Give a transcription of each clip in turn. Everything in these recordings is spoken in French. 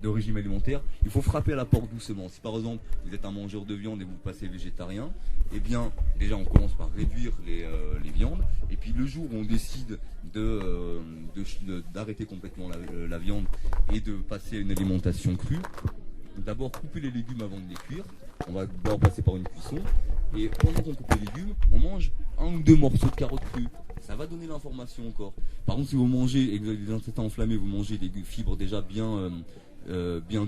de régime alimentaire, il faut frapper à la porte doucement. Si par exemple vous êtes un mangeur de viande et vous passez végétarien, eh bien déjà on commence par réduire les viandes, et puis le jour où on décide d'arrêter complètement la viande et de passer à une alimentation crue, d'abord couper les légumes avant de les cuire. On va d'abord passer par une cuisson, et pendant qu'on coupe les légumes, on mange 1 ou 2 morceaux de carottes crues. Ça va donner l'information encore. Par contre, si vous mangez et que vous avez des intestins enflammés, vous mangez des fibres déjà bien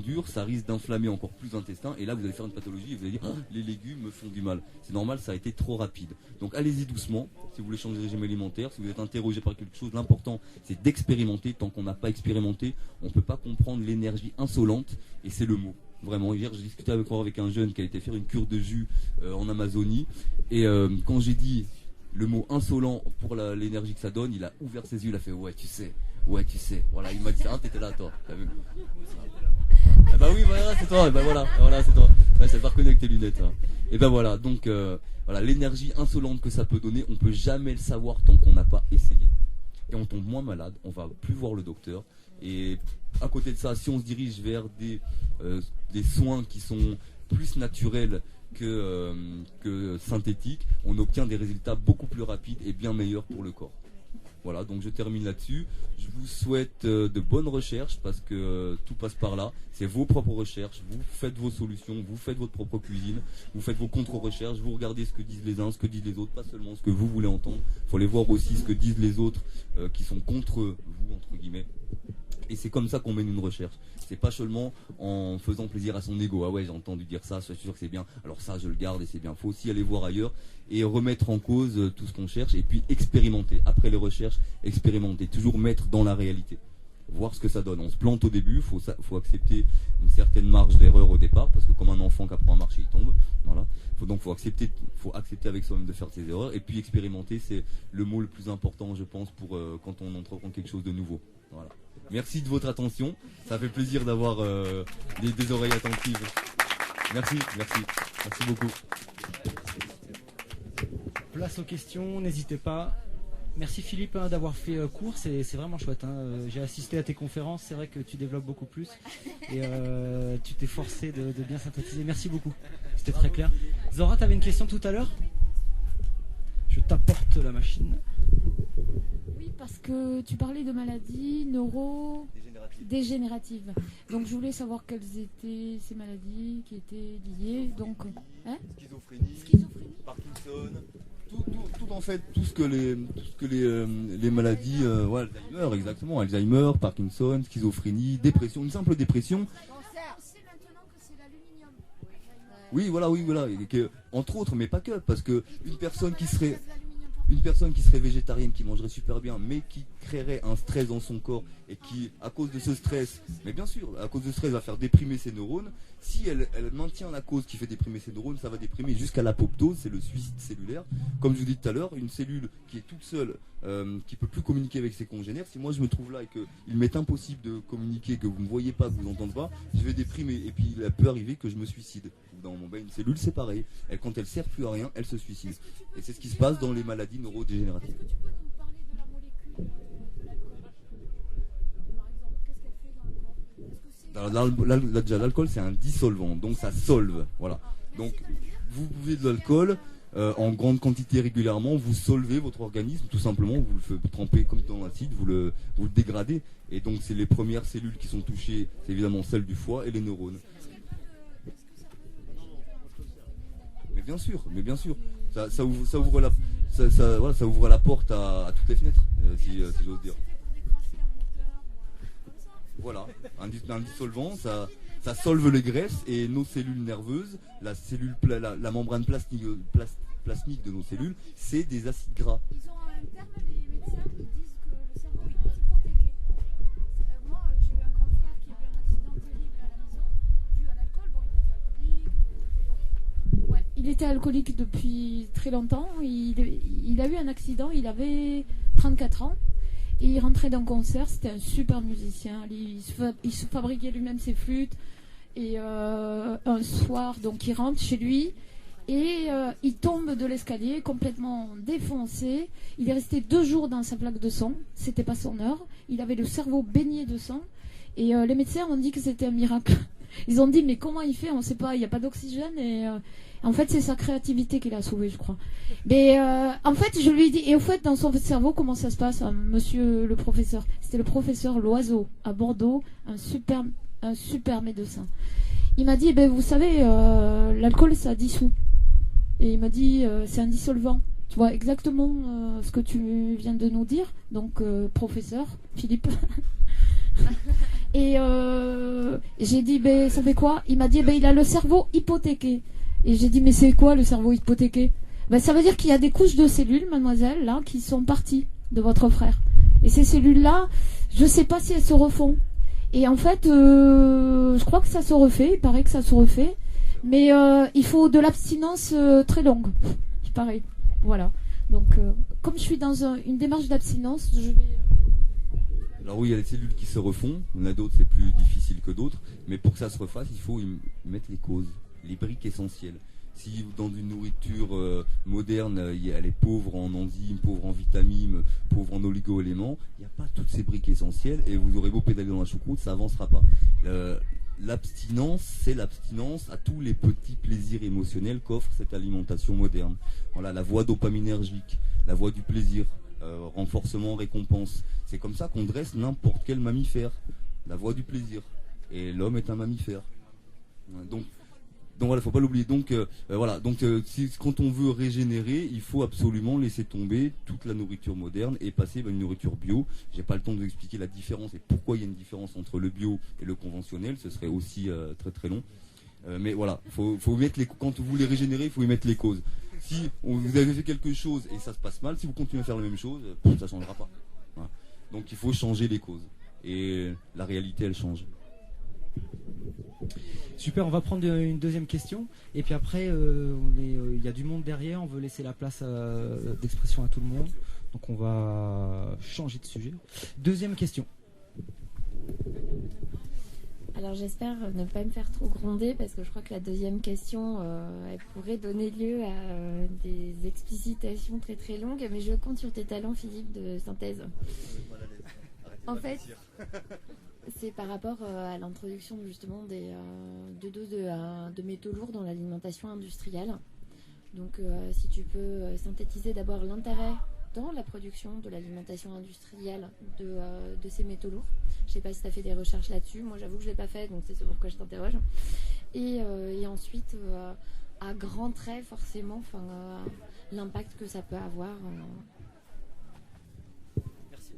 dures, ça risque d'inflammer encore plus l'intestin, et là vous allez faire une pathologie et vous allez dire les légumes me font du mal. C'est normal, ça a été trop rapide. Donc allez-y doucement si vous voulez changer de régime alimentaire. Si vous êtes interrogé par quelque chose, l'important c'est d'expérimenter. Tant qu'on n'a pas expérimenté, on ne peut pas comprendre l'énergie insolente, et c'est le mot. Vraiment, hier j'ai discuté avec un jeune qui a été faire une cure de jus en Amazonie, et quand j'ai dit le mot insolent pour l'énergie que ça donne, il a ouvert ses yeux, il a fait ouais tu sais, voilà, il m'a dit ça, t'étais là toi, t'as vu? Ah bah oui, voilà, c'est toi, et bah voilà, c'est toi, ouais, c'est pas reconnu avec tes lunettes, hein. Et ben voilà, donc voilà, l'énergie insolente que ça peut donner, on peut jamais le savoir tant qu'on n'a pas essayé. Et on tombe moins malade, on va plus voir le docteur, et à côté de ça, si on se dirige vers des soins qui sont plus naturels que synthétiques, on obtient des résultats beaucoup plus rapides et bien meilleurs pour le corps. Voilà, donc je termine là-dessus. Je vous souhaite de bonnes recherches, parce que tout passe par là. C'est vos propres recherches, vous faites vos solutions, vous faites votre propre cuisine, vous faites vos contre-recherches, vous regardez ce que disent les uns, ce que disent les autres, pas seulement ce que vous voulez entendre. Il faut aller voir aussi ce que disent les autres qui sont contre vous, entre guillemets. Et c'est comme ça qu'on mène une recherche. C'est pas seulement en faisant plaisir à son ego. Ah ouais, j'ai entendu dire ça, je suis sûr que c'est bien. Alors ça, je le garde et c'est bien. Faut aussi aller voir ailleurs et remettre en cause tout ce qu'on cherche, et puis expérimenter. Après les recherches, expérimenter. Toujours mettre dans la réalité. Voir ce que ça donne. On se plante au début, faut accepter une certaine marge d'erreur au départ, parce que comme un enfant qui apprend à marcher, il tombe. Voilà. Faut accepter avec soi-même de faire ses erreurs, et puis expérimenter, c'est le mot le plus important, je pense, pour quand on entreprend quelque chose de nouveau. Voilà. Merci de votre attention. Ça fait plaisir d'avoir des oreilles attentives. Merci beaucoup. Place aux questions, n'hésitez pas. Merci Philippe d'avoir fait court, c'est vraiment chouette. J'ai assisté à tes conférences, c'est vrai que tu développes beaucoup plus. Et tu t'es forcé de bien synthétiser. Merci beaucoup, c'était très clair. Zora, tu avais une question tout à l'heure? Je t'apporte la machine. Oui, parce que tu parlais de maladies neurodégénératives. Donc je voulais savoir quelles étaient ces maladies qui étaient liées. Donc, Schizophrénie, Parkinson, tout en fait, tout ce que les maladies, Alzheimer, exactement, Alzheimer, Parkinson, schizophrénie, dépression, une simple dépression. Oui, voilà, et que, entre autres, mais pas que, parce que une personne qui serait végétarienne, qui mangerait super bien, mais qui créerait un stress dans son corps, et qui, à cause de ce stress, mais bien sûr, à cause de ce stress, va faire déprimer ses neurones. Si elle maintient la cause qui fait déprimer ses neurones, ça va déprimer jusqu'à l'apoptose, c'est le suicide cellulaire. Comme je vous dis tout à l'heure, une cellule qui est toute seule, qui peut plus communiquer avec ses congénères, si moi je me trouve là et qu'il m'est impossible de communiquer, que vous ne voyez pas, que vous n'entendez pas, je vais déprimer, et puis il peut arriver que je me suicide. Dans mon bain, une cellule, c'est pareil. Quand elle sert plus à rien, elle se suicide. Et c'est ce qui se passe dans les maladies neurodégénératives. L'alcool, c'est un dissolvant, donc ça solve. Voilà. Donc, vous buvez de l'alcool en grande quantité régulièrement, vous solvez votre organisme, tout simplement. Vous trempez comme dans l'acide, vous le dégradez. Et donc, c'est les premières cellules qui sont touchées, c'est évidemment celles du foie et les neurones. Mais bien sûr, ça ouvre la porte à toutes les fenêtres, si j'ose dire. Voilà, un dissolvant, ça solve les graisses, et nos cellules nerveuses, la membrane plasmique de nos cellules, c'est des acides gras. Ils ont un terme, les médecins, qui disent que le cerveau est hypothéqué. Moi, j'ai eu un grand frère qui a eu un accident terrible à la maison, dû à l'alcool. Bon, il était alcoolique. Ouais, il était alcoolique depuis très longtemps. Il a eu un accident, il avait 34 ans. Et il rentrait d'un concert, c'était un super musicien. Il se fabriquait lui-même ses flûtes. Et un soir, donc il rentre chez lui. Et il tombe de l'escalier complètement défoncé. Il est resté 2 jours dans sa plaque de sang. C'était pas son heure. Il avait le cerveau baigné de sang. Et les médecins ont dit que c'était un miracle. Ils ont dit mais comment il fait, on ne sait pas, il n'y a pas d'oxygène et en fait c'est sa créativité qui l'a sauvé, je crois. Mais en fait je lui ai dit, et au fait dans son cerveau comment ça se passe, hein, monsieur le professeur, c'était le professeur Loiseau à Bordeaux, un super médecin. Il m'a dit vous savez l'alcool ça dissout. Et il m'a dit c'est un dissolvant. Tu vois exactement ce que tu viens de nous dire. Donc professeur Philippe. Et j'ai dit ça fait quoi? Il m'a dit il a le cerveau hypothéqué. Et j'ai dit mais c'est quoi le cerveau hypothéqué? Ça veut dire qu'il y a des couches de cellules, mademoiselle, là, qui sont parties de votre frère. Et ces cellules-là, je sais pas si elles se refont. Et en fait, je crois que ça se refait, il paraît que ça se refait. Mais il faut de l'abstinence très longue, il paraît. Voilà. Donc, comme je suis dans une démarche d'abstinence, je vais... Alors oui, il y a des cellules qui se refont, il y en a d'autres, c'est plus difficile que d'autres, mais pour que ça se refasse, il faut y mettre les causes, les briques essentielles. Si dans une nourriture moderne, elle est pauvre en enzymes, pauvre en vitamines, pauvre en oligo-éléments, il n'y a pas toutes ces briques essentielles et vous aurez beau pédaler dans la choucroute, ça avancera pas. L'abstinence, c'est l'abstinence à tous les petits plaisirs émotionnels qu'offre cette alimentation moderne. Voilà, la voie dopaminergique, la voie du plaisir, renforcement, récompense. C'est comme ça qu'on dresse n'importe quel mammifère, la voie du plaisir. Et l'homme est un mammifère. Donc voilà, faut pas l'oublier. Donc voilà. Donc quand on veut régénérer, il faut absolument laisser tomber toute la nourriture moderne et passer à une nourriture bio. J'ai pas le temps de vous expliquer la différence et pourquoi il y a une différence entre le bio et le conventionnel. Ce serait aussi très très long. Mais voilà, faut mettre quand vous voulez régénérer, il faut y mettre les causes. Si vous avez fait quelque chose et ça se passe mal, si vous continuez à faire la même chose, ça changera pas. Voilà. Donc il faut changer les causes et la réalité elle change. Super, on va prendre une deuxième question et puis après il y a du monde derrière, on veut laisser la place d'expression à tout le monde, donc on va changer de sujet. Deuxième question. Alors j'espère ne pas me faire trop gronder parce que je crois que la deuxième question elle pourrait donner lieu à des explicitations très très longues, mais je compte sur tes talents, Philippe, de synthèse. En fait, c'est par rapport à l'introduction justement de doses de métaux lourds dans l'alimentation industrielle. Donc si tu peux synthétiser d'abord l'intérêt dans la production de l'alimentation industrielle de ces métaux lourds. Je ne sais pas si tu as fait des recherches là-dessus. Moi, j'avoue que je ne l'ai pas fait, donc c'est pourquoi je t'interroge. Et ensuite, à grands traits, forcément, l'impact que ça peut avoir. Merci.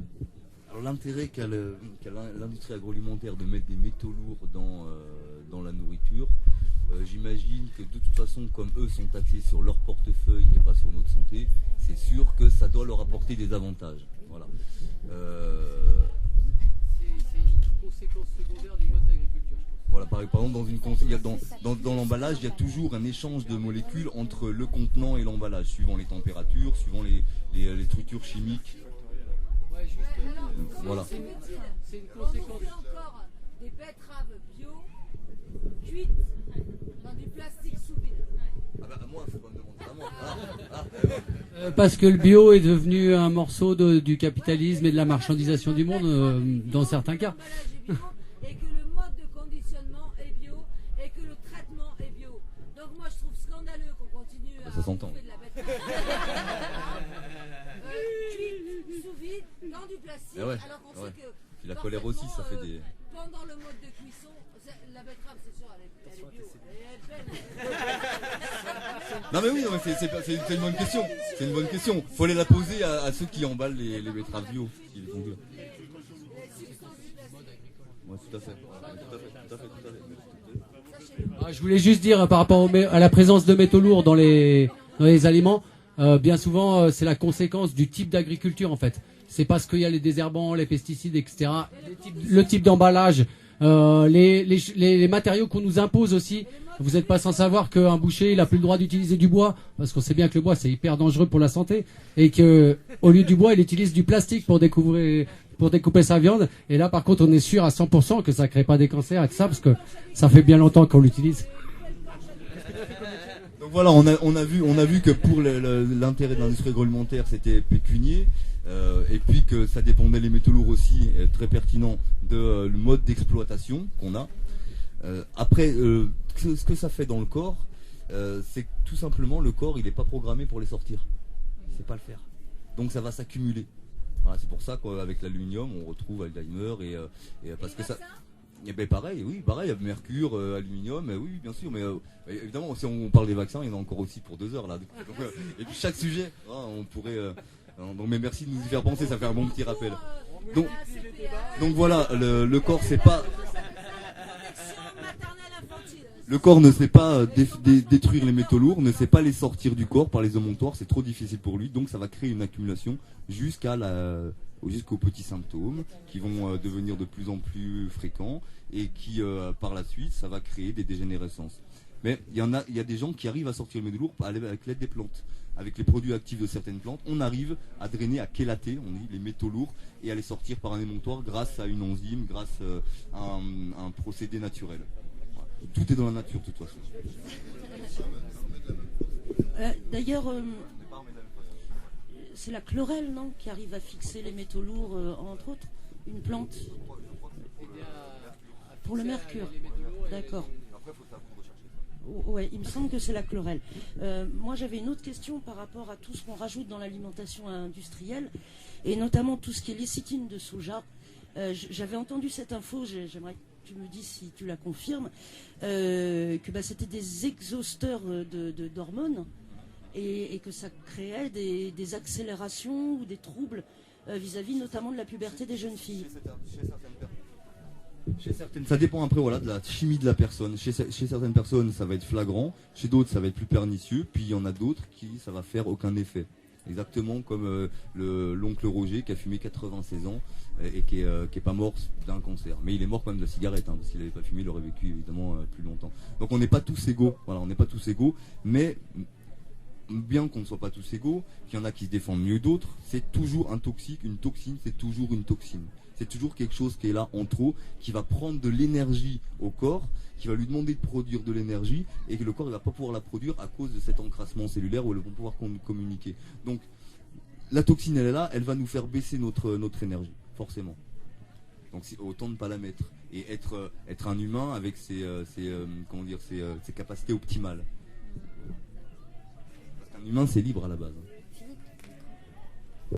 Alors, l'intérêt qu'a l'industrie agroalimentaire de mettre des métaux lourds dans la nourriture, j'imagine que de toute façon, comme eux sont taxés sur leur portefeuille et pas sur notre santé, c'est sûr que ça doit leur apporter des avantages. Voilà. C'est une conséquence secondaire du mode d'agriculture, je pense. Voilà, par exemple, dans l'emballage, il y a toujours un échange de molécules entre le contenant et l'emballage, suivant les températures, suivant les structures chimiques. Ouais, juste. Voilà. C'est une conséquence. On fait encore des betteraves bio cuites dans du plastique sous vide. Ah bah moi, faut pas me demander à moi. Parce que le bio est devenu un morceau du capitalisme et de la marchandisation du monde, dans certains cas. Et que le mode de conditionnement est bio et que le traitement est bio. Donc moi je trouve scandaleux qu'on continue à Ça s'entend. bouffer de la betterave cuite sous vide dans du plastique, Ah ouais, alors qu'on ouais. sait que Puis la colère aussi, ça fait des... pendant le mode de cuisson, la betterave c'est sûr elle est bio. Elle est belle. Non mais oui, non, mais c'est une bonne question. C'est une bonne question. Faut aller la poser à ceux qui emballent les betteraves bio. Qui les font bio. Ouais, tout à fait. Ah, je voulais juste dire par rapport à la présence de métaux lourds dans les aliments, bien souvent c'est la conséquence du type d'agriculture en fait. C'est parce qu'il y a les désherbants, les pesticides, etc. Le type d'emballage, les matériaux qu'on nous impose aussi. Vous n'êtes pas sans savoir qu'un boucher il a plus le droit d'utiliser du bois parce qu'on sait bien que le bois c'est hyper dangereux pour la santé et que au lieu du bois il utilise du plastique pour découper sa viande. Et là par contre on est sûr à 100% que ça crée pas des cancers et tout ça parce que ça fait bien longtemps qu'on l'utilise. Donc Voilà, on a vu que pour l'intérêt de l'industrie agroalimentaire, c'était pécunier, et puis que ça dépendait, les métaux lourds aussi, très pertinent, de le mode d'exploitation qu'on a. Après, ce que ça fait dans le corps, c'est que tout simplement le corps, il n'est pas programmé pour les sortir. Il ne sait pas le faire. Donc ça va s'accumuler. Voilà, c'est pour ça qu'avec l'aluminium, on retrouve Alzheimer et parce que ça. Et ben pareil, oui, pareil, mercure, aluminium, oui, bien sûr, mais évidemment, si on parle des vaccins, il y en a encore aussi pour 2 heures là. Donc, et puis chaque sujet, on pourrait. Donc, mais merci de nous y faire penser, ça fait un bon petit rappel. Donc voilà, le corps, c'est pas. Le corps ne sait pas détruire les métaux lourds, ne sait pas les sortir du corps par les émonctoires, c'est trop difficile pour lui, donc ça va créer une accumulation jusqu'aux petits symptômes qui vont devenir de plus en plus fréquents et qui, par la suite, ça va créer des dégénérescences. Mais il y a des gens qui arrivent à sortir le métaux lourd avec l'aide des plantes. Avec les produits actifs de certaines plantes, on arrive à drainer, à chélater, on dit, les métaux lourds et à les sortir par un émonctoire grâce à une enzyme, grâce à un procédé naturel. Tout est dans la nature, de toute façon. D'ailleurs, c'est la chlorelle, non, qui arrive à fixer les métaux lourds, entre autres, une plante pour le mercure. D'accord. Ouais, il me semble que c'est la chlorelle. Moi, j'avais une autre question par rapport à tout ce qu'on rajoute dans l'alimentation industrielle, et notamment tout ce qui est lécithine de soja. J'avais entendu cette info, j'aimerais que tu me dis si tu la confirmes, que c'était des exhausteurs d'hormones et que ça créait des accélérations ou des troubles vis-à-vis notamment de la puberté des jeunes filles. Chez certaines, ça dépend après de la chimie de la personne. Chez certaines personnes, ça va être flagrant. Chez d'autres, ça va être plus pernicieux. Puis il y en a d'autres qui, ça va faire aucun effet. Exactement comme l'oncle Roger qui a fumé 96 ans et qui est pas mort d'un cancer. Mais il est mort quand même de la cigarette, parce qu'il n'avait pas fumé, il aurait vécu évidemment plus longtemps. Donc on n'est pas tous égaux. Voilà, on n'est pas tous égaux. Mais bien qu'on ne soit pas tous égaux, qu'il y en a qui se défendent mieux d'autres, c'est toujours un toxique. Une toxine, c'est toujours une toxine. C'est toujours quelque chose qui est là en trop, qui va prendre de l'énergie au corps, qui va lui demander de produire de l'énergie, et que le corps ne va pas pouvoir la produire à cause de cet encrassement cellulaire où elles vont pouvoir communiquer. Donc la toxine, elle est là, elle va nous faire baisser notre énergie, forcément. Donc c'est autant ne pas la mettre. Et être un humain avec ses capacités optimales. Parce qu'un humain, c'est libre à la base.